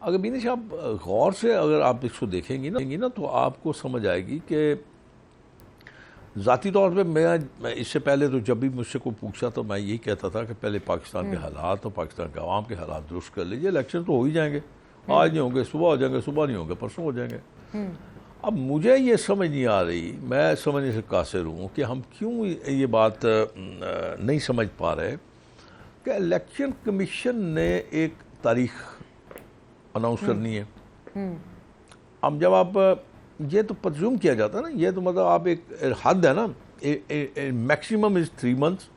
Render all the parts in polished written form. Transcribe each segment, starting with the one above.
اگر بینش آپ غور سے اگر آپ اس کو دیکھیں گی نا تو آپ کو سمجھ آئے گی کہ ذاتی طور پہ میں اس سے پہلے تو جب بھی مجھ سے کوئی پوچھا تو میں یہی کہتا تھا کہ پہلے پاکستان کے حالات اور پاکستان کے عوام کے حالات درست کر لیجئے، الیکشن تو ہو ہی جائیں گے، آج نہیں ہوں گے، صبح ہو جائیں گے، صبح نہیں ہوں گے، پرسوں ہو جائیں گے۔ اب مجھے یہ سمجھ نہیں آ رہی، میں سمجھنے سے قاصر ہوں کہ ہم کیوں یہ بات نہیں سمجھ پا رہے کہ الیکشن کمیشن نے ایک تاریخ اناؤنس کرنی ہے۔ اب جب آپ یہ تو پرزیوم کیا جاتا ہے نا، یہ تو مطلب آپ ایک حد ہے نا، میکسیمم از 3 months،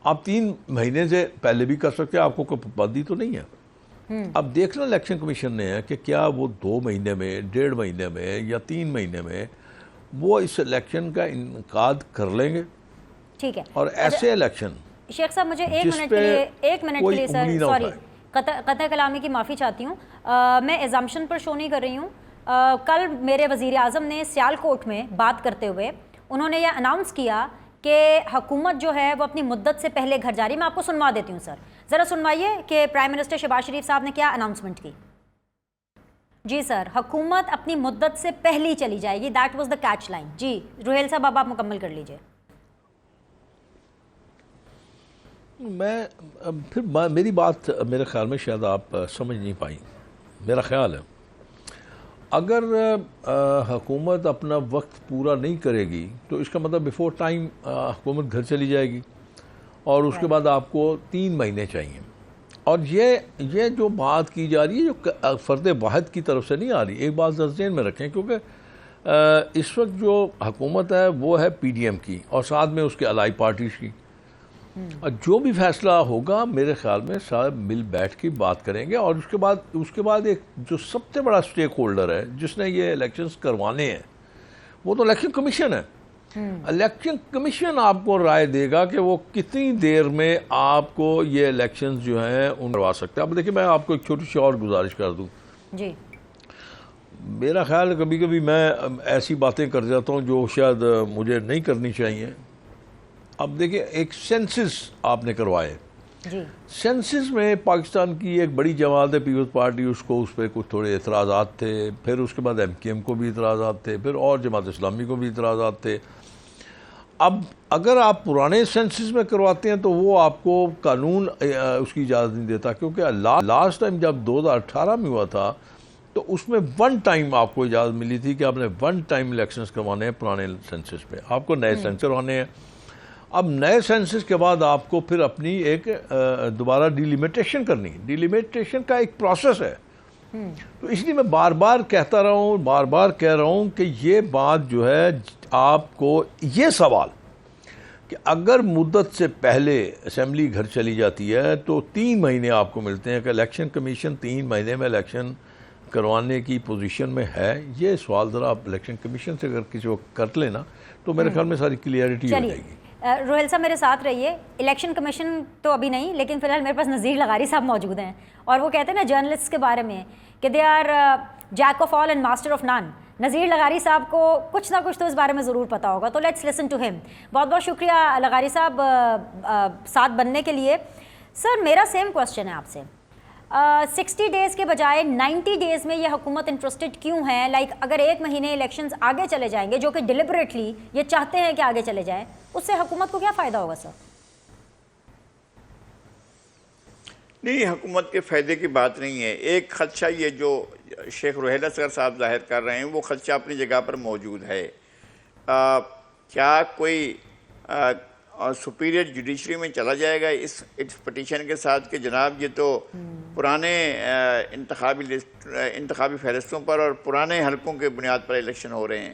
آپ 3 مہینے سے پہلے بھی کر سکتے ہیں، آپ کو کوئی پابندی تو نہیں ہے۔ اب دیکھنا الیکشن کمیشن نے ہے کہ کیا وہ 2 مہینے میں، 1.5 مہینے میں یا 3 مہینے میں وہ اس الیکشن کا انعقاد کر لیں گے، ٹھیک ہے، اور ایسے الیکشن شیخ صاحب مجھے ایک جس منٹ پہ کے لیے سر انگلی نہ سوری اٹھائے۔ قطع کلامی کی معافی چاہتی ہوں، میں ایزامپشن پر شو نہیں کر رہی ہوں۔ کل میرے وزیر اعظم نے سیالکوٹ میں بات کرتے ہوئے انہوں نے یہ اناؤنس کیا کہ حکومت جو ہے وہ اپنی مدت سے پہلے گھر جا رہی ہے۔ میں آپ کو سنوا دیتی ہوں سر، ذرا سنوائیے کہ پرائم منسٹر شہباز شریف صاحب نے کیا اناؤنسمنٹ کی۔ جی سر، حکومت اپنی مدت سے پہلی چلی جائے گی، that was the catch line. جی روہیل صاحب اب آپ مکمل کر لیجئے۔ پھر میری بات میرے خیال میں شاید آپ سمجھ نہیں پائیں۔ میرا خیال ہے اگر حکومت اپنا وقت پورا نہیں کرے گی تو اس کا مطلب بیفور ٹائم حکومت گھر چلی جائے گی، اور اس کے بعد آپ کو 3 مہینے چاہیے۔ اور یہ جو بات کی جا رہی ہے جو فرد واحد کی طرف سے نہیں آ رہی، ایک بات ذہن میں رکھیں، کیونکہ اس وقت جو حکومت ہے وہ ہے پی ڈی ایم کی اور ساتھ میں اس کے الائی پارٹیز کی، اور جو بھی فیصلہ ہوگا میرے خیال میں سارے مل بیٹھ کے بات کریں گے، اور اس کے بعد ایک جو سب سے بڑا سٹیک ہولڈر ہے جس نے یہ الیکشنز کروانے ہیں وہ تو الیکشن کمیشن ہے۔ الیکشن کمیشن آپ کو رائے دے گا کہ وہ کتنی دیر میں آپ کو یہ الیکشنز جو ہیں ان کروا سکتے ہیں۔ اب دیکھیں میں آپ کو ایک چھوٹی سی اور گزارش کر دوں۔ جی میرا خیال ہے کبھی کبھی میں ایسی باتیں کر جاتا ہوں جو شاید مجھے نہیں کرنی چاہیے۔ اب دیکھیں ایک سینسس آپ نے کروائے، جی سینسس میں پاکستان کی ایک بڑی جماعت ہے پیپلز پارٹی، اس پہ کچھ تھوڑے اعتراضات تھے، پھر اس کے بعد ایم کیو ایم کو بھی اعتراضات تھے، پھر اور جماعت اسلامی کو بھی اعتراضات تھے۔ اب اگر آپ پرانے سینسس میں کرواتے ہیں تو وہ آپ کو قانون اس کی اجازت نہیں دیتا، کیونکہ لاسٹ ٹائم جب 2018 میں ہوا تھا تو اس میں 1 ٹائم آپ کو اجازت ملی تھی کہ آپ نے 1 ٹائم الیکشنز کروانے ہیں پرانے سینسس پہ، آپ کو نئے سینسر ہونے ہیں۔ اب نئے سینسس کے بعد آپ کو پھر اپنی ایک دوبارہ ڈیلیمیٹیشن کرنی ہے، ڈیلیمیٹیشن کا ایک پروسیس ہے۔ تو اس لیے میں بار بار کہتا رہا ہوں، بار بار کہہ رہا ہوں کہ یہ بات جو ہے آپ کو یہ سوال کہ اگر مدت سے پہلے اسمبلی گھر چلی جاتی ہے تو 3 مہینے آپ کو ملتے ہیں کہ الیکشن کمیشن 3 مہینے میں الیکشن کروانے کی پوزیشن میں ہے، یہ سوال ذرا آپ الیکشن کمیشن سے اگر کسی وقت کر لینا تو میرے خیال میں ساری کلیئرٹی ہو جائے گی۔ روہیل صاحب میرے ساتھ رہیے، الیکشن کمیشن تو ابھی نہیں، لیکن فی الحال میرے پاس نذیر لغاری صاحب موجود ہیں، اور وہ کہتے ہیں نا جرنلسٹ کے بارے میں کہ they are jack of all and master of none. Nazir لغاری صاحب کو کچھ نہ کچھ تو اس بارے میں ضرور پتا ہوگا، تو لیٹس لسن ٹو ہم۔ بہت بہت شکریہ لغاری صاحب ساتھ بننے کے لیے۔ سر میرا سیم کوسچن ہے آپ سے، 60 ڈیز کے بجائے 90 ڈیز میں یہ حکومت انٹرسٹڈ کیوں ہے؟ لائک اگر 1 مہینے الیکشنز آگے چلے جائیں گے، جو کہ ڈیلیبریٹلی یہ چاہتے ہیں کہ آگے چلے جائیں، اس سے حکومت کو کیا فائدہ ہوگا سر؟ نہیں، حکومت کے فائدے کی بات نہیں ہے۔ ایک خدشہ یہ جو شیخ روہیل اصغر صاحب ظاہر کر رہے ہیں وہ خدشہ اپنی جگہ پر موجود ہے۔ کیا کوئی سپیریئر جوڈیشری میں چلا جائے گا اس پٹیشن کے ساتھ کہ جناب یہ تو پرانے انتخابی فہرستوں پر اور پرانے حلقوں کے بنیاد پر الیکشن ہو رہے ہیں؟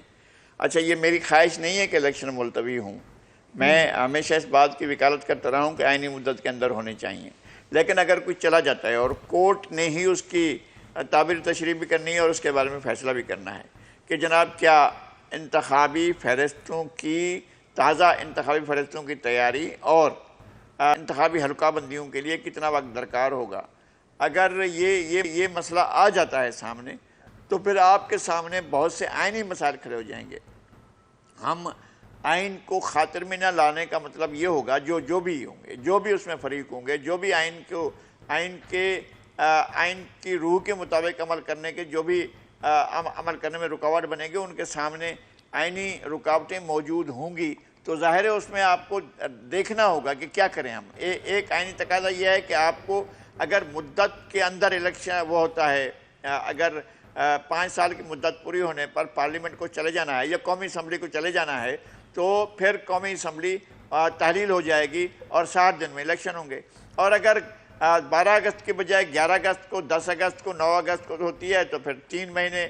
اچھا، یہ میری خواہش نہیں ہے کہ الیکشن ملتوی ہوں، میں ہمیشہ اس بات کی وکالت کرتا رہا ہوں کہ آئینی مدت کے اندر ہونے چاہیے، لیکن اگر کچھ چلا جاتا ہے اور کورٹ نے ہی اس کی تعبیر تشریح بھی کرنی ہے اور اس کے بارے میں فیصلہ بھی کرنا ہے کہ جناب کیا انتخابی فہرستوں کی تازہ انتخابی فہرستوں کی تیاری اور انتخابی حلقہ بندیوں کے لیے کتنا وقت درکار ہوگا، اگر یہ مسئلہ آ جاتا ہے سامنے تو پھر آپ کے سامنے بہت سے آئینی مسائل کھڑے ہو جائیں گے۔ ہم آئین کو خاطر میں نہ لانے کا مطلب یہ ہوگا جو بھی ہوں گے، جو بھی اس میں فریق ہوں گے، جو بھی آئین کے آئین کی روح کے مطابق عمل کرنے کے جو بھی عمل کرنے میں رکاوٹ بنے گی ان کے سامنے آئینی رکاوٹیں موجود ہوں گی، تو ظاہر ہے اس میں آپ کو دیکھنا ہوگا کہ کیا کریں ہم۔ ایک آئینی تقاضا یہ ہے کہ آپ کو اگر مدت کے اندر الیکشن وہ ہوتا ہے، اگر 5 سال کی مدت پوری ہونے پر پارلیمنٹ کو چلے جانا ہے یا قومی اسمبلی کو چلے جانا ہے، تو پھر قومی اسمبلی تحلیل ہو جائے گی اور 60 دن میں الیکشن ہوں گے۔ اور اگر 12 اگست کے بجائے 11 اگست کو، 10 اگست کو، 9 اگست کو ہوتی ہے تو پھر 3 مہینے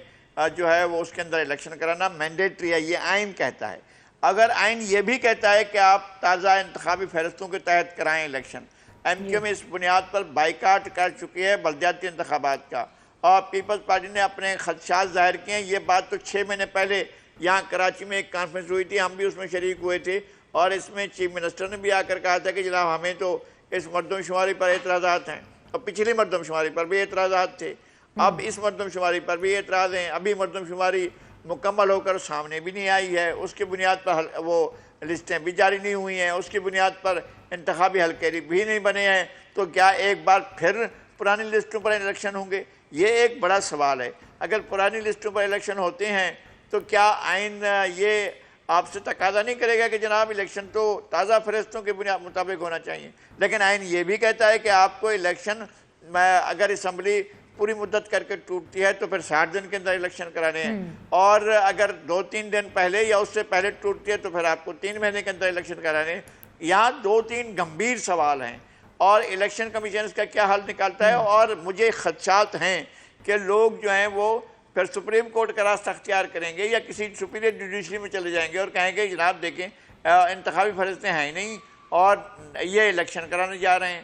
جو ہے وہ اس کے اندر الیکشن کرانا مینڈیٹری ہے، یہ آئین کہتا ہے۔ اگر آئین یہ بھی کہتا ہے کہ آپ تازہ انتخابی فہرستوں کے تحت کرائیں الیکشن، ایم کیو ایم اس بنیاد پر بائیکاٹ کر چکی ہے بلدیاتی انتخابات کا، اور پیپلز پارٹی نے اپنے خدشات ظاہر کیے ہیں۔ یہ بات تو 6 مہینے پہلے یہاں کراچی میں ایک کانفرنس ہوئی تھی، ہم بھی اس میں شریک ہوئے تھے، اور اس میں چیف منسٹر نے بھی آ کر کہا تھا کہ جناب ہمیں تو اس مردم شماری پر اعتراضات ہیں، اور پچھلی مردم شماری پر بھی اعتراضات تھے، اب اس مردم شماری پر بھی اعتراض ہیں۔ ابھی مردم شماری مکمل ہو کر سامنے بھی نہیں آئی ہے، اس کی بنیاد پر وہ لسٹیں بھی جاری نہیں ہوئی ہیں، اس کی بنیاد پر انتخابی حلقے بھی نہیں بنے ہیں، تو کیا ایک بار پھر پرانی لسٹوں پر الیکشن ہوں گے؟ یہ ایک بڑا سوال ہے۔ اگر پرانی لسٹوں پر الیکشن ہوتے ہیں تو کیا آئین یہ آپ سے تقاضا نہیں کرے گا کہ جناب الیکشن تو تازہ فہرستوں کے مطابق ہونا چاہیے؟ لیکن آئین یہ بھی کہتا ہے کہ آپ کو الیکشن اگر اسمبلی پوری مدت کر کے ٹوٹتی ہے تو پھر 60 دن کے اندر الیکشن کرانے ہیں، اور اگر 2-3 دن پہلے یا اس سے پہلے ٹوٹتی ہے تو پھر آپ کو 3 مہینے کے اندر الیکشن کرانے ہیں۔ یہاں 2-3 گمبھیر سوال ہیں، اور الیکشن کمیشن اس کا کیا حل نکالتا ہے؟ اور مجھے خدشات ہیں کہ لوگ جو ہیں وہ پھر سپریم کورٹ کا راستہ اختیار کریں گے یا کسی سپیریئر جوڈیشری میں چلے جائیں گے اور کہیں گے جناب دیکھیں انتخابی فہرستیں ہیں ہی نہیں اور یہ الیکشن کرانے جا رہے ہیں۔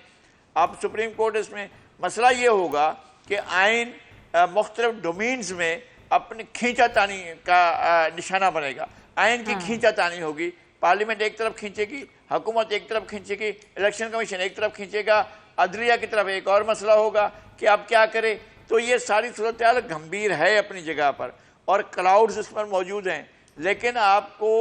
اب سپریم کورٹ اس میں مسئلہ یہ ہوگا کہ آئین مختلف ڈومینز میں اپنی کھینچا تانی کا نشانہ بنے گا، آئین کی کھینچا تانی ہوگی، پارلیمنٹ ایک طرف کھینچے گی، حکومت ایک طرف کھینچے گی، الیکشن کمیشن ایک طرف کھینچے گا، عدلیہ کی طرف ایک اور مسئلہ ہوگا کہ اب کیا کرے۔ تو یہ ساری صورتحال گمبھیر ہے اپنی جگہ پر، اور کلاؤڈز اس پر موجود ہیں، لیکن آپ کو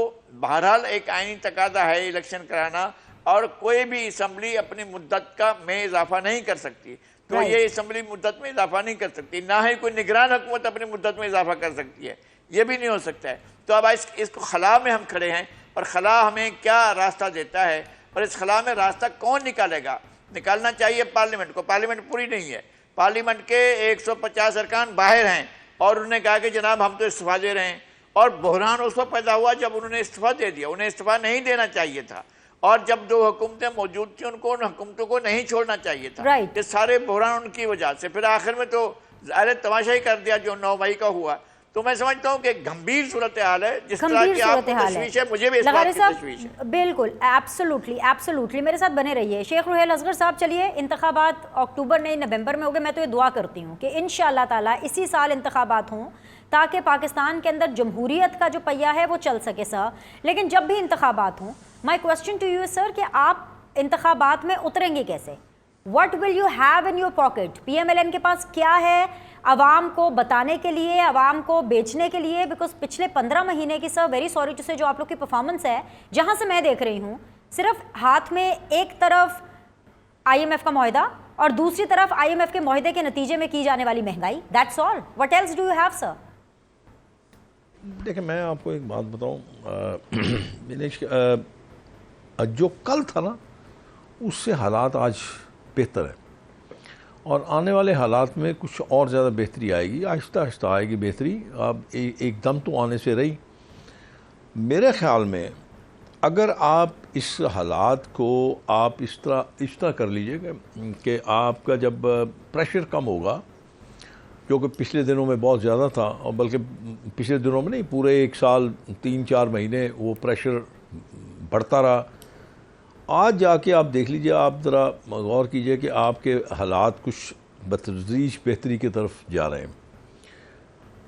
بہرحال ایک آئینی تقاضا ہے الیکشن کرانا، اور کوئی بھی اسمبلی اپنی مدت کا میں اضافہ نہیں کر سکتی، تو یہ اسمبلی مدت میں اضافہ نہیں کر سکتی، نہ ہی کوئی نگران حکومت اپنی مدت میں اضافہ کر سکتی ہے، یہ بھی نہیں ہو سکتا ہے۔ تو اب اس کو خلا میں ہم کھڑے ہیں، اور خلا ہمیں کیا راستہ دیتا ہے، اور اس خلا میں راستہ کون نکالے گا؟ نکالنا چاہیے پارلیمنٹ کو، پارلیمنٹ پوری نہیں ہے، پارلیمنٹ کے 150 ارکان باہر ہیں، اور انہوں نے کہا کہ جناب ہم تو استعفیٰ دے رہے ہیں، اور بحران اس وقت پیدا ہوا جب انہوں نے استعفیٰ دے دیا، انہیں استعفیٰ نہیں دینا چاہیے تھا، اور جب 2 حکومتیں موجود تھیں ان حکومتوں کو نہیں چھوڑنا چاہیے تھا۔ یہ سارے بحران ان کی وجہ سے، پھر آخر میں تو ظاہر تماشا ہی کر دیا جو 9 مئی کا ہوا۔ تو میں سمجھتا ہوں کہ گمبھیر صورتحال ہے، جس طرح کی آپ کو تشویش ہے مجھے بھی اس بات کی تشویش ہے۔ بالکل، ایبسولوٹلی میرے ساتھ بنے رہیے۔ شیخ روحیل اصغر صاحب، چلیے انتخابات اکتوبر نہیں نومبر میں ہوگے، میں تو یہ دعا کرتی ہوں کہ انشاءاللہ تعالیٰ اسی سال انتخابات ہوں تاکہ پاکستان کے اندر جمہوریت کا جو پہیہ ہے وہ چل سکے سر۔ لیکن جب بھی انتخابات ہوں، my question to you sir کہ آپ انتخابات میں اتریں گے کیسے؟ What will you have in your pocket? P M L N کے پاس کیا ہے عوام کو بتانے کے لیے، عوام کو بیچنے کے لیے؟ بیکاز پچھلے 15 مہینے کی سر، ویری سوری ٹو سے، جو آپ لوگ کی پرفارمنس ہے جہاں سے میں دیکھ رہی ہوں، صرف ہاتھ میں ایک طرف آئی ایم ایف کا معاہدہ اور دوسری طرف آئی ایم ایف کے معاہدے کے نتیجے میں کی جانے والی مہنگائی، that's all. What else do you have sir? دیکھیں میں آپ کو ایک بات بتاؤں، جو کل تھا نا اس سے حالات آج بہتر ہے، اور آنے والے حالات میں کچھ اور زیادہ بہتری آئے گی، آہستہ آہستہ آئے گی بہتری، اب ایک دم تو آنے سے رہی۔ میرے خیال میں اگر آپ اس حالات کو آپ اس طرح کر لیجئے کہ آپ کا جب پریشر کم ہوگا، جو کہ پچھلے دنوں میں بہت زیادہ تھا، اور بلکہ پچھلے دنوں میں نہیں، پورے 1 سال 3-4 مہینے وہ پریشر بڑھتا رہا، آج جا کے آپ دیکھ لیجئے، آپ ذرا غور کیجئے کہ آپ کے حالات کچھ بتدریج بہتری کی طرف جا رہے ہیں۔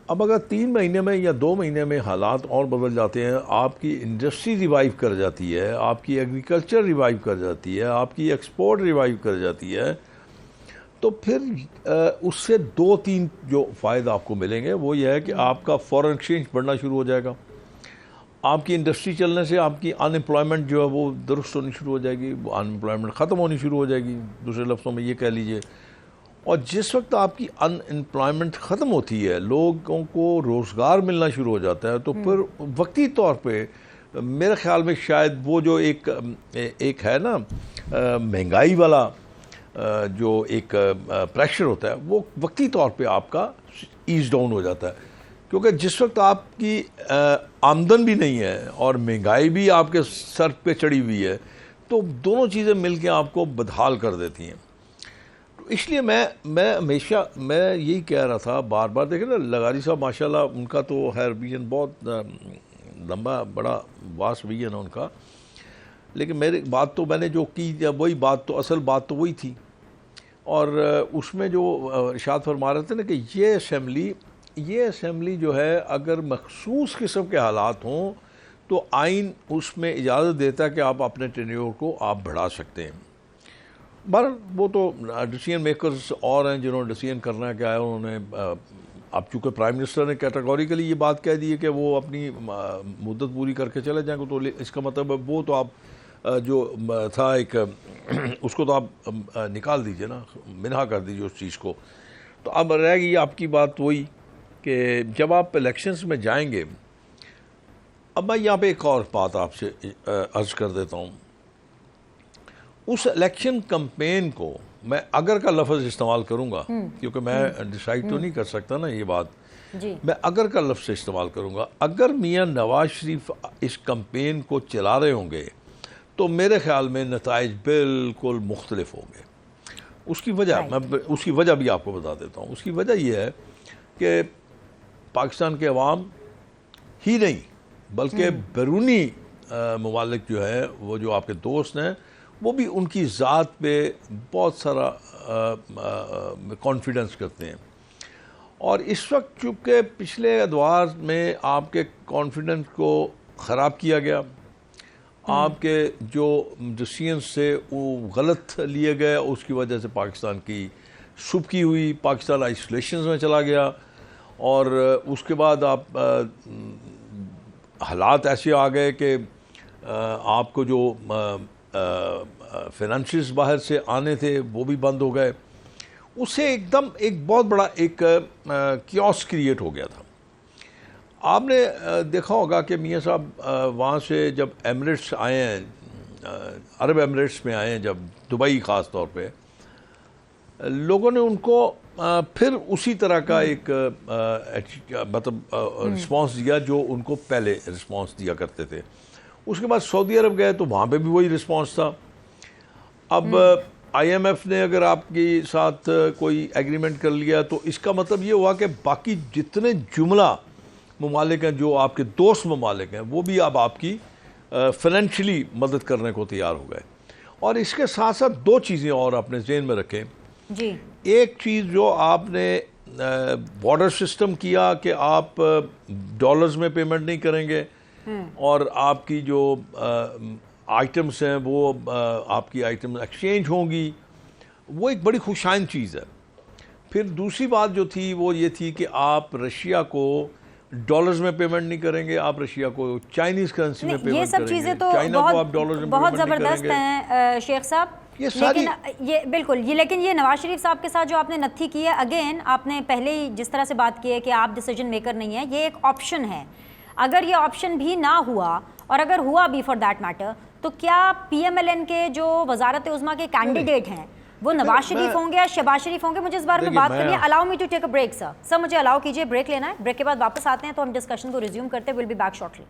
اب اگر 3 مہینے میں یا 2 مہینے میں حالات اور بدل جاتے ہیں، آپ کی انڈسٹری ریوائیو کر جاتی ہے، آپ کی ایگریکلچر ریوائیو کر جاتی ہے، آپ کی ایکسپورٹ ریوائیو کر جاتی ہے، تو پھر اس سے 2-3 جو فائدہ آپ کو ملیں گے وہ یہ ہے کہ آپ کا فورن ایکسچینج بڑھنا شروع ہو جائے گا، آپ کی انڈسٹری چلنے سے آپ کی ان امپلائمنٹ جو ہے وہ درست ہونی شروع ہو جائے گی، وہ ان امپلائمنٹ ختم ہونی شروع ہو جائے گی، دوسرے لفظوں میں یہ کہہ لیجئے، اور جس وقت آپ کی ان امپلائمنٹ ختم ہوتی ہے، لوگوں کو روزگار ملنا شروع ہو جاتا ہے، تو پھر وقتی طور پہ میرے خیال میں شاید وہ جو ایک ہے نا مہنگائی والا جو ایک پریشر ہوتا ہے، وہ وقتی طور پہ آپ کا ایز ڈاؤن ہو جاتا ہے، کیونکہ جس وقت آپ کی آمدن بھی نہیں ہے اور مہنگائی بھی آپ کے سر پہ چڑھی ہوئی ہے، تو دونوں چیزیں مل کے آپ کو بدحال کر دیتی ہیں۔ تو اس لیے میں ہمیشہ میں یہی کہہ رہا تھا بار بار، دیکھیں نا لغاری صاحب ماشاءاللہ ان کا تو خیر ویژن بہت لمبا بڑا واسٹ ویژن ہے ان کا، لیکن میری بات تو میں نے جو کی وہی بات تو اصل بات تو وہی تھی، اور اس میں جو ارشاد فرما رہے تھے نا کہ یہ اسمبلی جو ہے اگر مخصوص قسم کے حالات ہوں تو آئین اس میں اجازت دیتا ہے کہ آپ اپنے ٹینیور کو آپ بڑھا سکتے ہیں۔ بہرحال وہ تو ڈیسیژن میکرز اور ہیں جنہوں نے ڈیسیژن کرنا کیا ہے، انہوں نے اب چونکہ پرائم منسٹر نے کیٹیگوریکلی یہ بات کہہ دی ہے کہ وہ اپنی مدت پوری کر کے چلے جائیں گے، تو اس کا مطلب وہ تو آپ جو تھا ایک اس کو تو آپ نکال دیجئے نا، منہا کر دیجئے اس چیز کو۔ تو اب رہ گئی آپ کی بات وہی کہ جب آپ الیکشنز میں جائیں گے، اب میں یہاں پہ ایک اور بات آپ سے عرض کر دیتا ہوں، اس الیکشن کمپین کو میں اگر کا لفظ استعمال کروں گا، کیونکہ میں ڈیسائیڈ تو نہیں کر سکتا نا یہ بات، میں اگر کا لفظ استعمال کروں گا، اگر میاں نواز شریف اس کمپین کو چلا رہے ہوں گے تو میرے خیال میں نتائج بالکل مختلف ہوں گے۔ اس کی وجہ میں اس کی وجہ بھی آپ کو بتا دیتا ہوں۔ اس کی وجہ یہ ہے کہ پاکستان کے عوام ہی نہیں بلکہ بیرونی ممالک جو ہے، وہ جو آپ کے دوست ہیں، وہ بھی ان کی ذات پہ بہت سارا کانفیڈنس کرتے ہیں، اور اس وقت چونکہ پچھلے ادوار میں آپ کے کانفیڈنس کو خراب کیا گیا، آپ کے جو ڈیسیژنز سے وہ غلط لیے گئے، اس کی وجہ سے پاکستان کی سبکی ہوئی، پاکستان آئسولیشنز میں چلا گیا، اور اس کے بعد آپ حالات ایسے آ گئے کہ آپ کو جو فائنینشیز باہر سے آنے تھے وہ بھی بند ہو گئے، اس سے ایک دم ایک بہت بڑا ایک کیوس کریٹ ہو گیا تھا۔ آپ نے دیکھا ہوگا کہ میاں صاحب وہاں سے جب ایمریٹس آئے ہیں، عرب ایمریٹس میں آئے ہیں جب، دبئی خاص طور پہ، لوگوں نے ان کو پھر اسی طرح کا ایک مطلب رسپانس دیا جو ان کو پہلے رسپانس دیا کرتے تھے۔ اس کے بعد سعودی عرب گئے تو وہاں پہ بھی وہی رسپانس تھا۔ اب آئی ایم ایف نے اگر آپ کے ساتھ کوئی ایگریمنٹ کر لیا تو اس کا مطلب یہ ہوا کہ باقی جتنے جملہ ممالک ہیں جو آپ کے دوست ممالک ہیں، وہ بھی اب آپ کی فائنینشلی مدد کرنے کو تیار ہو گئے۔ اور اس کے ساتھ ساتھ دو چیزیں اور اپنے ذہن میں رکھیں۔ جی، ایک چیز جو آپ نے بارڈر سسٹم کیا کہ آپ ڈالرز میں پیمنٹ نہیں کریں گے، اور آپ کی جو آئٹمس ہیں وہ آپ کی آئٹم ایکسچینج ہوں گی، وہ ایک بڑی خوشائن چیز ہے۔ پھر دوسری بات جو تھی وہ یہ تھی کہ آپ رشیا کو ڈالرز میں پیمنٹ نہیں کریں گے، آپ رشیا کو چائنیز کرنسی میں پیمنٹ کریں گے۔ یہ سب چیزیں تو بہت زبردست ہیں شیخ صاحب، لیکن یہ بالکل لیکن یہ نواز شریف صاحب کے ساتھ جو آپ نے نتھی کی ہے، اگین آپ نے پہلے ہی جس طرح سے بات کی ہے کہ آپ ڈیسیجن میکر نہیں ہیں، یہ ایک آپشن ہے۔ اگر یہ آپشن بھی نہ ہوا، اور اگر ہوا بھی فار دیٹ میٹر، تو کیا پی ایم ایل این کے جو وزارت عظمیٰ کے کینڈیڈیٹ ہیں وہ نواز شریف ہوں گے یا شہباز شریف ہوں گے؟ مجھے اس بارے میں بات کرنی ہے۔ الاؤ me to take a break سر مجھے الاؤ کیجیے، بریک لینا ہے، بریک کے بعد واپس آتے ہیں تو ہم ڈسکشن کو ریزیوم کرتے ہیں۔ Will be back shortly.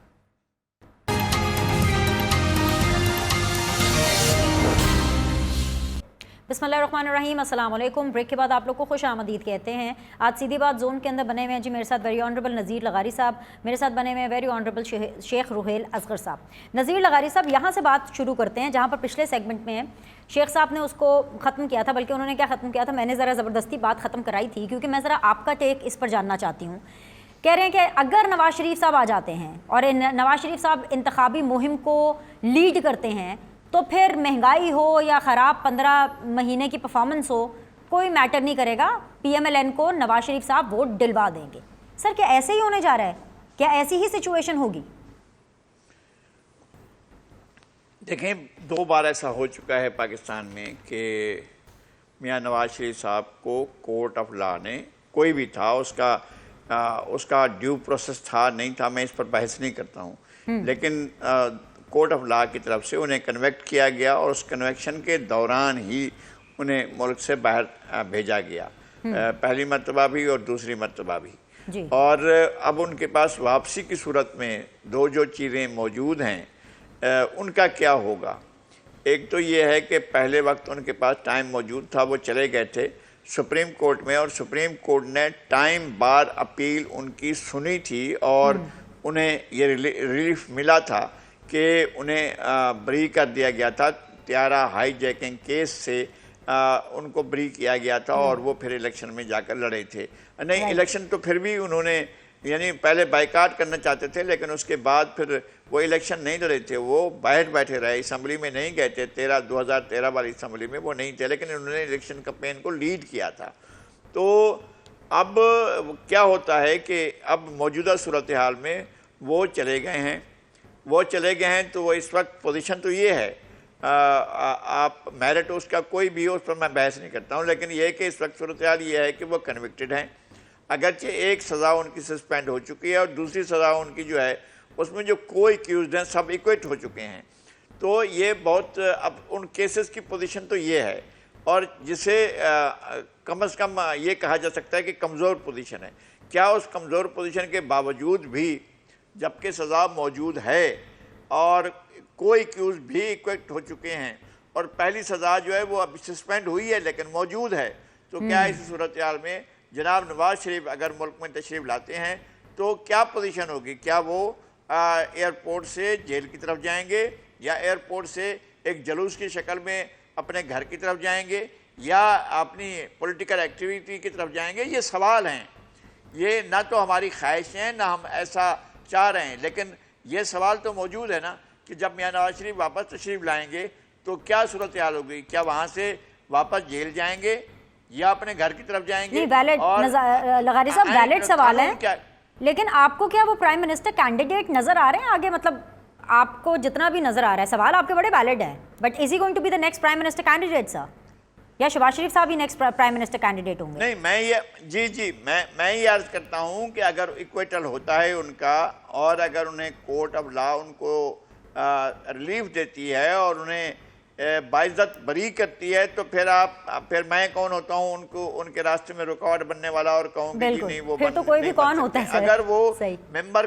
بسم اللہ الرحمن الرحیم، السلام علیکم۔ بریک کے بعد آپ لوگ کو خوش آمدید کہتے ہیں۔ آج سیدھی بات زون کے اندر بنے ہوئے ہیں جی میرے ساتھ ویری آنریبل نذیر لغاری صاحب، میرے ساتھ بنے ہوئے ہیں ویری آنریبل شیخ روہیل اصغر صاحب۔ نذیر لغاری صاحب، یہاں سے بات شروع کرتے ہیں جہاں پر پچھلے سیگمنٹ میں شیخ صاحب نے اس کو ختم کیا تھا، بلکہ انہوں نے کیا ختم کیا تھا، میں نے ذرا زبردستی بات ختم کرائی تھی، کیونکہ میں ذرا آپ کا ٹیک اس پر جاننا چاہتی ہوں۔ کہہ رہے ہیں کہ اگر نواز شریف صاحب آ جاتے ہیں اور نواز شریف صاحب انتخابی مہم کو لیڈ کرتے ہیں تو پھر مہنگائی ہو یا خراب 15 مہینے کی پرفارمنس ہو، کوئی میٹر نہیں کرے گا، پی ایم ایل این کو نواز شریف صاحب ووٹ دلوا دیں گے۔ سر کیا ایسے ہی ہونے جا رہا ہے؟ کیا ایسی ہی سچویشن ہوگی؟ دیکھیں، 2 بار ایسا ہو چکا ہے پاکستان میں کہ میاں نواز شریف صاحب کو کورٹ آف لا نے کوئی بھی تھا اس کا ڈیو پروسیس تھا نہیں تھا، میں اس پر بحث نہیں کرتا ہوں، لیکن کورٹ آف لا کی طرف سے انہیں کنویکٹ کیا گیا اور اس کنویکشن کے دوران ہی انہیں ملک سے باہر بھیجا گیا، پہلی مرتبہ بھی اور دوسری مرتبہ بھی۔ اور اب ان کے پاس واپسی کی صورت میں دو جو چیزیں موجود ہیں ان کا کیا ہوگا؟ ایک تو یہ ہے کہ پہلے وقت ان کے پاس ٹائم موجود تھا، وہ چلے گئے تھے سپریم کورٹ میں، اور سپریم کورٹ نے ٹائم بار اپیل ان کی سنی تھی اور انہیں یہ ریلیف ملا تھا کہ انہیں بری کر دیا گیا تھا، طیارہ ہائی جیکنگ کیس سے ان کو بری کیا گیا تھا اور وہ پھر الیکشن میں جا کر لڑے تھے۔ نہیں، الیکشن تو پھر بھی انہوں نے یعنی پہلے بائیکاٹ کرنا چاہتے تھے، لیکن اس کے بعد پھر وہ الیکشن نہیں لڑے تھے، وہ باہر بیٹھے رہے، اسمبلی میں نہیں گئے تھے، 2013 والی اسمبلی میں وہ نہیں تھے، لیکن انہوں نے الیکشن کمپین کو لیڈ کیا تھا۔ تو اب کیا ہوتا ہے کہ اب موجودہ صورتحال میں وہ چلے گئے ہیں تو وہ اس وقت پوزیشن تو یہ ہے، آپ میرٹ اس کا کوئی بھی ہو اس پر میں بحث نہیں کرتا ہوں، لیکن یہ کہ اس وقت صورتحال یہ ہے کہ وہ کنوکٹڈ ہیں، اگرچہ ایک سزا ان کی سسپینڈ ہو چکی ہے اور دوسری سزا ان کی جو ہے اس میں جو کوئی ایکیوزڈ ہیں سب ایکویٹ ہو چکے ہیں، تو یہ بہت اب ان کیسز کی پوزیشن تو یہ ہے، اور جسے کم از کم یہ کہا جا سکتا ہے کہ کمزور پوزیشن ہے۔ کیا اس کمزور پوزیشن کے باوجود بھی جبکہ سزا موجود ہے اور کوئی ایکیوز بھی ایکویٹ ہو چکے ہیں اور پہلی سزا جو ہے وہ اب سسپینڈ ہوئی ہے لیکن موجود ہے، تو کیا اس صورتحال میں جناب نواز شریف اگر ملک میں تشریف لاتے ہیں تو کیا پوزیشن ہوگی؟ کیا وہ ایئرپورٹ سے جیل کی طرف جائیں گے یا ایئرپورٹ سے ایک جلوس کی شکل میں اپنے گھر کی طرف جائیں گے یا اپنی پولیٹیکل ایکٹیویٹی کی طرف جائیں گے؟ یہ سوال ہیں، یہ نہ تو ہماری خواہش ہیں نہ ہم ایسا چاہ رہے ہیں، لیکن یہ سوال تو موجود ہے نا کہ جب میاں نواز شریف واپس تشریف لائیں گے تو کیا صورتحال ہوگی؟ کیا وہاں سے واپس جیل جائیں گے یا اپنے گھر کی طرف جائیں گے؟ لغاری صاحب ویلڈ سوال ہے، لیکن آپ کو کیا وہ پرائم منسٹر کینڈیڈیٹ نظر آ رہے ہیں آگے؟ مطلب آپ کو جتنا بھی نظر آ رہا ہے سوال آپ کے بڑے ویلڈ ہیں، but is he going to be the next prime minister candidate sir, یا شہباز شریف صاحب ہی نیکسٹ پرائم منسٹر کینڈیڈیٹ ہوں گے؟ نہیں، میں یہ عرض کرتا ہوں کہ اگر ایکویٹل ہوتا ہے ان کا اور اگر انہیں کورٹ آف لا ان کو ریلیف دیتی ہے اور انہیں باعزت بری کرتی ہے تو پھر میں کون ہوتا ہوں ان کے راستے میں رکاوٹ بننے والا اور کہوں کہ جی نہیں وہ پھر تو کوئی بھی کون ہوتا ہے اگر وہ ممبر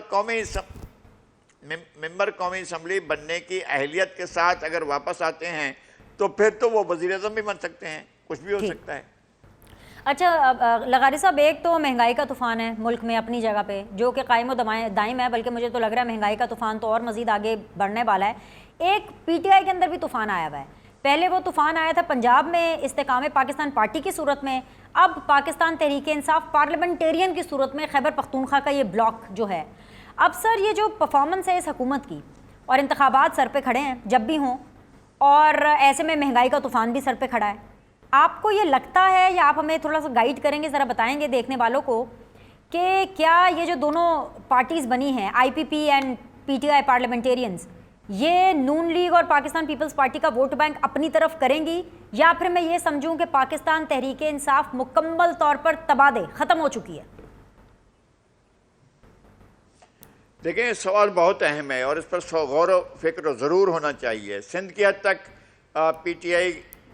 قومی اسمبلی بننے کی اہلیت کے ساتھ اگر واپس آتے ہیں تو پھر تو وہ وزیر اعظم بھی بن سکتے ہیں، کچھ بھی ہو سکتا ہے۔ اچھا لغاری صاحب، ایک تو مہنگائی کا طوفان ہے ملک میں اپنی جگہ پہ جو کہ قائم و دائم ہے، بلکہ مجھے تو لگ رہا ہے مہنگائی کا طوفان تو اور مزید آگے بڑھنے والا ہے۔ ایک پی ٹی آئی کے اندر بھی طوفان آیا ہوا ہے، پہلے وہ طوفان آیا تھا پنجاب میں استحکام پاکستان پارٹی کی صورت میں، اب پاکستان تحریک انصاف پارلیمنٹیرین کی صورت میں خیبر پختونخوا کا یہ بلاک جو ہے۔ اب سر یہ جو پرفارمنس ہے اس حکومت کی اور انتخابات سر پہ کھڑے ہیں جب بھی ہوں، اور ایسے میں مہنگائی کا طوفان بھی سر پہ کھڑا ہے، آپ کو یہ لگتا ہے یا آپ ہمیں تھوڑا سا گائیڈ کریں گے، ذرا بتائیں گے دیکھنے والوں کو کہ کیا یہ جو دونوں پارٹیز بنی ہیں I P P and P T I parliamentarians, یہ نون لیگ اور پاکستان پیپلز پارٹی کا ووٹ بینک اپنی طرف کریں گی یا پھر میں یہ سمجھوں کہ پاکستان تحریک انصاف مکمل طور پر تبادے ختم ہو چکی ہے؟ دیکھیں سوال بہت اہم ہے اور اس پر غور و فکر ضرور ہونا چاہیے۔ سندھ کی حد تک پی ٹی آئی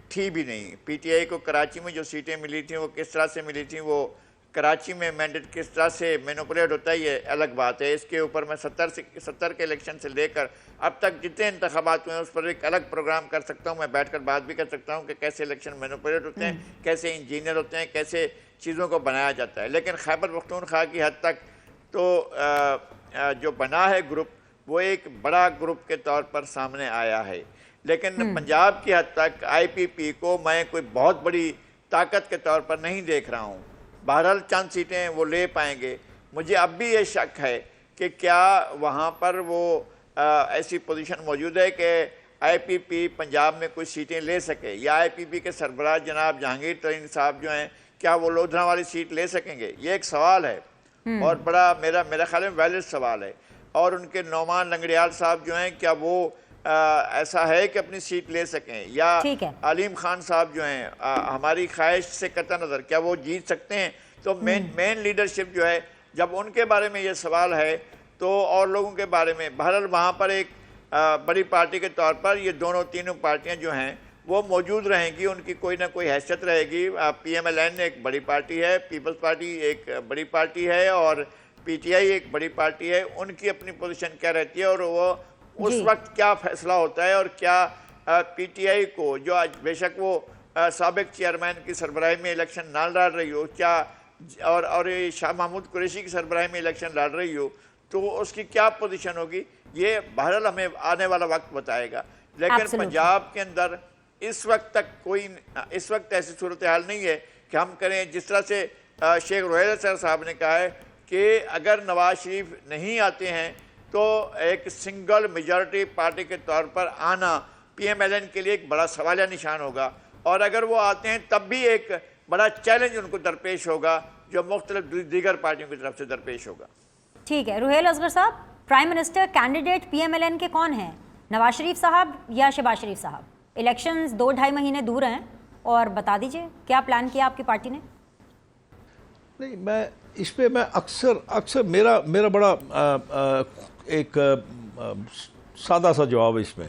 تھی بھی نہیں، پی ٹی آئی کو کراچی میں جو سیٹیں ملی تھیں وہ کس طرح سے ملی تھیں، وہ کراچی میں مینڈیٹ کس طرح سے مینوپولیٹ ہوتا ہے یہ الگ بات ہے، اس کے اوپر میں 70 کے الیکشن سے لے کر اب تک جتنے انتخابات ہوئے ہیں اس پر ایک الگ پروگرام کر سکتا ہوں، میں بیٹھ کر بات بھی کر سکتا ہوں کہ کیسے الیکشن مینوپولیٹ ہوتے ہیں، کیسے انجینئر ہوتے ہیں، کیسے چیزوں کو بنایا جاتا ہے، لیکن خیبر پختونخوا کی حد تک تو جو بنا ہے گروپ وہ ایک بڑا گروپ کے طور پر سامنے آیا ہے، لیکن پنجاب کی حد تک آئی پی پی کو میں کوئی بہت بڑی طاقت کے طور پر نہیں دیکھ رہا ہوں، بہرحال چند سیٹیں وہ لے پائیں گے۔ مجھے اب بھی یہ شک ہے کہ کیا وہاں پر وہ ایسی پوزیشن موجود ہے کہ آئی پی پی پنجاب میں کوئی سیٹیں لے سکے، یا آئی پی پی کے سربراہ جناب جہانگیر ترین صاحب جو ہیں کیا وہ لودھنا والی سیٹ لے سکیں گے؟ یہ ایک سوال ہے اور بڑا میرا خیال میں ویلڈ سوال ہے، اور ان کے نعمان لنگڑیال صاحب جو ہیں کیا وہ ایسا ہے کہ اپنی سیٹ لے سکیں، یا ٹھیک ہے۔ علیم خان صاحب جو ہیں ہماری خواہش سے قطع نظر کیا وہ جیت سکتے ہیں؟ تو مین لیڈرشپ جو ہے، جب ان کے بارے میں یہ سوال ہے تو اور لوگوں کے بارے میں، بہرحال وہاں پر ایک بڑی پارٹی کے طور پر یہ تینوں پارٹیاں جو ہیں وہ موجود رہیں گی، ان کی کوئی نہ کوئی حیثیت رہے گی۔ پی ایم ایل این ایک بڑی پارٹی ہے، پیپلز پارٹی ایک بڑی پارٹی ہے، اور پی ٹی آئی ایک بڑی پارٹی ہے۔ ان کی اپنی پوزیشن کیا رہتی ہے، اور وہ اس وقت کیا فیصلہ ہوتا ہے، اور کیا پی ٹی آئی کو، جو آج بے شک وہ سابق چیئرمین کی سربراہی میں الیکشن نہ لڑ رہی ہو، کیا اور شاہ محمود قریشی کی سربراہی میں الیکشن لڑ رہی ہو، تو اس کی کیا پوزیشن ہوگی، یہ بہرحال ہمیں آنے والا وقت بتائے گا۔ لیکن پنجاب کے اندر اس وقت ایسی صورتحال نہیں ہے کہ ہم کریں جس طرح سے شیخ روہیل اسد صاحب نے کہا ہے کہ اگر نواز شریف نہیں آتے ہیں تو ایک سنگل میجارٹی پارٹی کے طور پر آنا پی ایم ایل این کے لیے ایک بڑا سوالیہ نشان ہوگا، اور اگر وہ آتے ہیں تب بھی ایک بڑا چیلنج ان کو درپیش ہوگا جو مختلف دیگر پارٹیوں کی طرف سے درپیش ہوگا۔ ٹھیک ہے، Roheel Asghar Sahab, prime minister candidate P M L N کے کون ہیں؟ نواز شریف صاحب یا شہباز شریف صاحب؟ الیکشنز 2-2.5 مہینے دور ہیں، اور بتا دیجئے کیا پلان کیا آپ کی پارٹی نے؟ نہیں، میں اس پہ میں اکثر میرا بڑا ایک سادہ سا جواب ہے اس میں،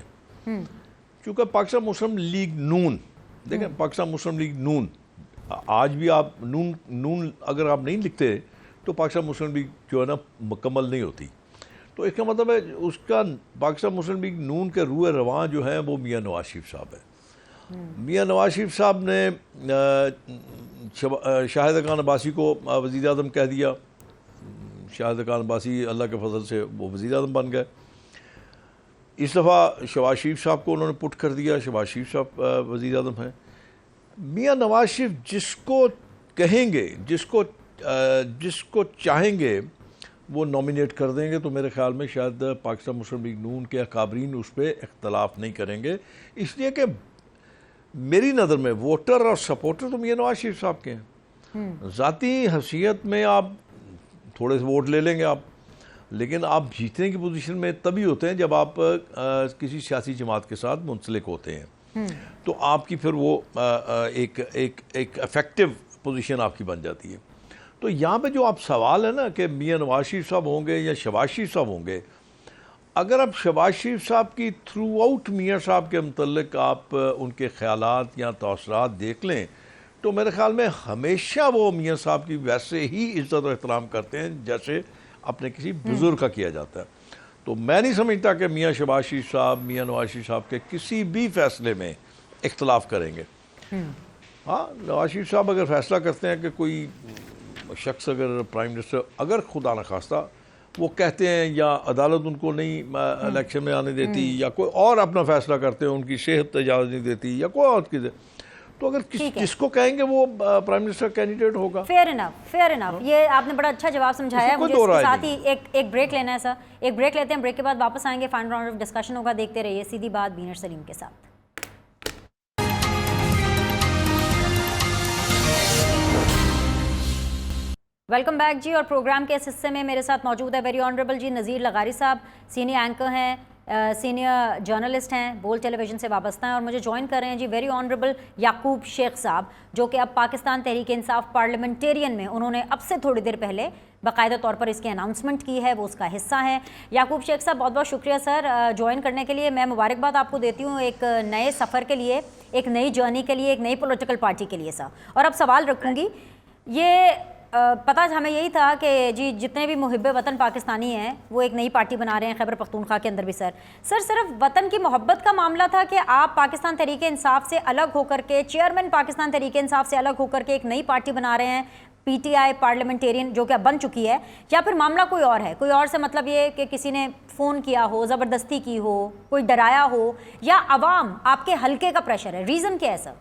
چونکہ پاکستان مسلم لیگ نون، دیکھیں پاکستان مسلم لیگ نون، آج بھی آپ نون اگر آپ نہیں لکھتے تو پاکستان مسلم لیگ جو ہے نا مکمل نہیں ہوتی۔ تو اس کا مطلب ہے اس کا پاکستان مسلم لیگ نون کے روح رواں جو ہیں وہ میاں نواز شریف صاحب ہیں۔ میاں نواز شریف صاحب نے شاہد خان عباسی کو وزیر اعظم کہہ دیا، شاہد خان عباسی اللہ کے فضل سے وہ وزیر اعظم بن گئے۔ اس دفعہ شہباز شریف صاحب کو انہوں نے پٹ کر دیا، شہباز شریف صاحب وزیر اعظم ہیں۔ میاں نواز شریف جس کو کہیں گے، جس کو چاہیں گے وہ نامینیٹ کر دیں گے، تو میرے خیال میں شاید پاکستان مسلم لیگ نون کے اکابرین اس پہ اختلاف نہیں کریں گے، اس لیے کہ میری نظر میں ووٹر اور سپورٹر تو میاں نواز شریف صاحب کے ہیں۔ ذاتی حیثیت میں آپ تھوڑے سے ووٹ لے لیں گے آپ، لیکن آپ جیتنے کی پوزیشن میں تبھی ہوتے ہیں جب آپ کسی سیاسی جماعت کے ساتھ منسلک ہوتے ہیں، تو آپ کی پھر وہ ایک افیکٹو پوزیشن آپ کی بن جاتی ہے۔ تو یہاں پہ جو آپ سوال ہے نا کہ میاں نواز شریف صاحب ہوں گے یا شہباز شریف صاحب ہوں گے، اگر آپ شہباز شریف صاحب کی تھرو آؤٹ میاں صاحب کے متعلق آپ ان کے خیالات یا تاثرات دیکھ لیں تو میرے خیال میں ہمیشہ وہ میاں صاحب کی ویسے ہی عزت و احترام کرتے ہیں جیسے اپنے کسی بزرگ کا کیا جاتا ہے۔ تو میں نہیں سمجھتا کہ میاں شہباز شریف صاحب میاں نواز شریف صاحب کے کسی بھی فیصلے میں اختلاف کریں گے۔ ہاں، نواز شریف صاحب اگر فیصلہ کرتے ہیں کہ کوئی شخص اگر پرائم منسٹر اگر خدا نخواستہ وہ کہتے ہیں یا عدالت ان کو نہیں الیکشن میں آنے دیتی یا کوئی اور اپنا فیصلہ کرتے ہیں، ان کی صحت اجازت نہیں دیتی یا کوئی اور چیز، تو اگر جس کو کہیں گے وہ پرائم منسٹر کینڈیڈیٹ ہوگا۔ فیئر انف، یہ آپ نے بڑا اچھا جواب سمجھایا ہے۔ مجھے اس کے ساتھ ہی ایک بریک لینا ہے سر، ایک بریک لیتے ہیں، بریک کے بعد واپس آئیں گے، فائنل راؤنڈ آف ڈسکشن ہوگا۔ دیکھتے رہیے سیدھی بات بینر سلیم کے ساتھ۔ ویلکم بیک جی، اور پروگرام کے اس حصے میں میرے ساتھ موجود ہے ویری آنریبل جی نذیر لغاری صاحب، سینئر اینکر ہیں، سینئر جرنلسٹ ہیں، بول ٹیلی ویژن سے وابستہ ہیں، اور مجھے جوائن کر رہے ہیں جی ویری آنریبل یعقوب شیخ صاحب، جو کہ اب پاکستان تحریک انصاف پارلیمنٹیرین میں انہوں نے اب سے تھوڑی دیر پہلے باقاعدہ طور پر اس کی اناؤنسمنٹ کی ہے، وہ اس کا حصہ ہیں۔ یعقوب شیخ صاحب بہت بہت شکریہ سر جوائن کرنے کے لیے۔ میں مبارکباد آپ کو دیتی ہوں ایک نئے سفر کے لیے، ایک نئی جرنی کے لیے، ایک نئی پولیٹیکل پارٹی کے لیے سر۔ اور اب سوال رکھوں گی، یہ پتہ ہمیں یہی تھا کہ جی جتنے بھی محب وطن پاکستانی ہیں وہ ایک نئی پارٹی بنا رہے ہیں خیبر پختونخوا کے اندر بھی سر صرف وطن کی محبت کا معاملہ تھا کہ آپ پاکستان تحریک انصاف سے الگ ہو کر کے، چیئرمین پاکستان تحریک انصاف سے الگ ہو کر کے ایک نئی پارٹی بنا رہے ہیں پی ٹی آئی پارلیمنٹیرین، جو کہ اب بن چکی ہے، یا پھر معاملہ کوئی اور ہے؟ کوئی اور سے مطلب یہ کہ کسی نے فون کیا ہو، زبردستی کی ہو، کوئی ڈرایا ہو، یا عوام آپ کے حلقے کا پریشر ہے؟ ریزن کیا ہے سر؟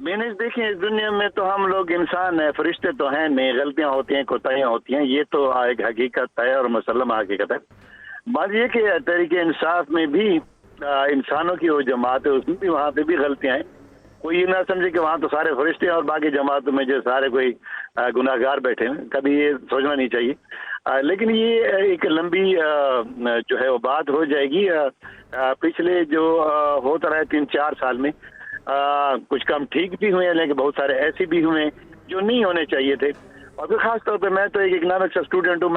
میں نے دیکھیں اس دنیا میں تو ہم لوگ انسان ہیں، فرشتے تو ہیں نہیں، غلطیاں ہوتی ہیں، کوتاہیاں ہوتی ہیں، یہ تو ایک حقیقت ہے اور مسلم حقیقت ہے۔ بات یہ کہ تحریک انصاف میں بھی انسانوں کی وہ جماعت ہے، اس میں بھی وہاں پہ بھی غلطیاں ہیں۔ کوئی یہ نہ سمجھے کہ وہاں تو سارے فرشتے ہیں اور باقی جماعتوں میں جو سارے کوئی گناہ گار بیٹھے ہیں، کبھی یہ سوچنا نہیں چاہیے۔ لیکن یہ ایک لمبی جو ہے وہ بات ہو جائے گی. پچھلے جو ہوتا رہا 3-4 سال میں کچھ کام ٹھیک بھی ہوئے ہیں، لیکن بہت سارے ایسے بھی ہوئے ہیں جو نہیں ہونے چاہیے تھے. اور پھر خاص طور پہ میں تو ایک اکنامکس کا اسٹوڈنٹ ہوں.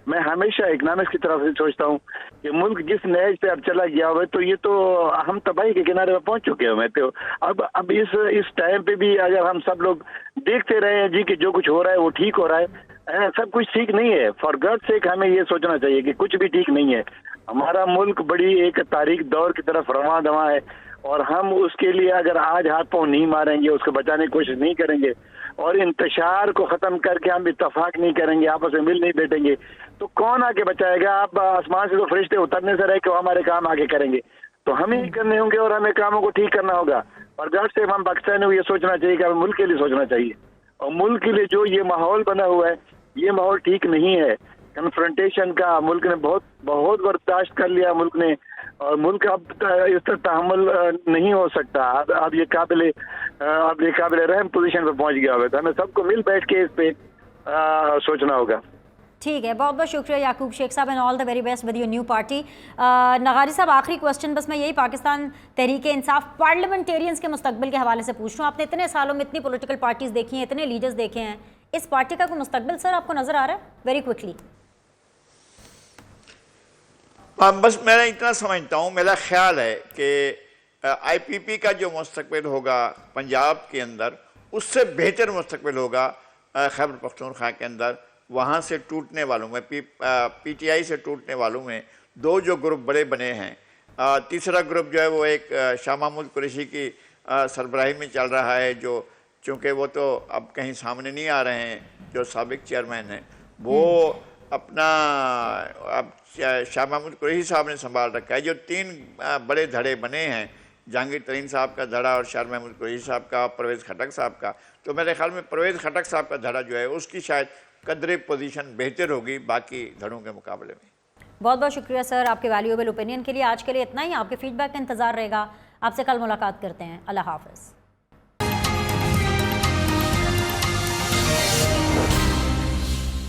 میں ہمیشہ اکنامکس کی طرف سے سوچتا ہوں کہ ملک جس نہج پہ اب چلا گیا ہوا ہے تو یہ تو ہم تباہی کے کنارے پہ پہنچ چکے ہوئے. تو اب اس ٹائم پہ بھی اگر ہم سب لوگ دیکھتے رہے ہیں جی کہ جو کچھ ہو رہا ہے وہ ٹھیک ہو رہا ہے، سب کچھ ٹھیک نہیں ہے. فار گاڈ سیک ہمیں یہ سوچنا چاہیے کہ کچھ بھی ٹھیک نہیں ہے. ہمارا ملک بڑی ایک تاریخ دور کی طرف رواں دواں ہے، اور ہم اس کے لیے اگر آج ہاتھ پاؤں نہیں ماریں گے، اس کو بچانے کی کوشش نہیں کریں گے، اور انتشار کو ختم کر کے ہم اتفاق نہیں کریں گے، آپس میں مل نہیں بیٹھیں گے، تو کون آگے بچائے گا؟ آپ آسمان سے تو فرشتے اترنے سے رہے کہ وہ ہمارے کام آگے کریں گے، تو ہمیں ہی کرنے ہوں گے اور ہمیں کاموں کو ٹھیک کرنا ہوگا. اور گاڈ سے ہم پاکستان کو یہ سوچنا چاہیے کہ ہمیں ملک کے لیے سوچنا چاہیے. اور ملک کے لیے جو یہ ماحول بنا ہوا ہے، یہ ماحول ٹھیک نہیں ہے. کنفرنٹیشن کا ملک نے بہت برداشت کر لیا ملک نے، اور ملک اب اس طرح تحمل نہیں ہو سکتا. اب یہ قابل رحم پوزیشن پہ پہنچ گیا ہوا. تو ہمیں سب کو مل بیٹھ کے اس پہ سوچنا ہوگا. ٹھیک ہے، بہت بہت شکریہ یعقوب شیخ صاحب، and all the very best with your new party. نغاری صاحب، آخری کوسچن بس میں یہی پاکستان تحریک انصاف پارلیمنٹیرینز کے مستقبل کے حوالے سے پوچھ رہا ہوں. آپ نے اتنے سالوں میں اتنی پولیٹیکل پارٹیز دیکھی ہیں، اتنے لیڈرز دیکھے ہیں، اس پارٹی کا کوئی مستقبل سر آپ کو نظر آ رہا ہے؟ Very quickly. بس میں اتنا سمجھتا ہوں، میرا خیال ہے کہ آئی پی پی کا جو مستقبل ہوگا پنجاب کے اندر، اس سے بہتر مستقبل ہوگا خیبر پختونخوا کے اندر. وہاں سے ٹوٹنے والوں میں پی ٹی آئی سے ٹوٹنے والوں میں 2 جو گروپ بڑے بنے ہیں. تیسرا گروپ جو ہے وہ ایک شاہ محمود قریشی کی سربراہی میں چل رہا ہے، جو چونکہ وہ تو اب کہیں سامنے نہیں آ رہے ہیں، جو سابق چیئرمین ہیں وہ اپنا اب شاہ محمود قریشی صاحب نے سنبھال رکھا ہے. جو 3 بڑے دھڑے بنے ہیں، جہانگیر ترین صاحب کا دھڑا اور شاہ محمود قریشی صاحب کا، پرویز خٹک صاحب کا، تو میرے خیال میں پرویز خٹک صاحب کا دھڑا جو ہے اس کی شاید قدرے پوزیشن بہتر ہوگی باقی دھڑوں کے مقابلے میں. بہت بہت شکریہ سر آپ کے ویلیوبل اوپینین کے لیے. آج کے لیے اتنا ہی. آپ کے فیڈ بیک کا انتظار رہے گا. آپ سے کل ملاقات کرتے ہیں. اللہ حافظ.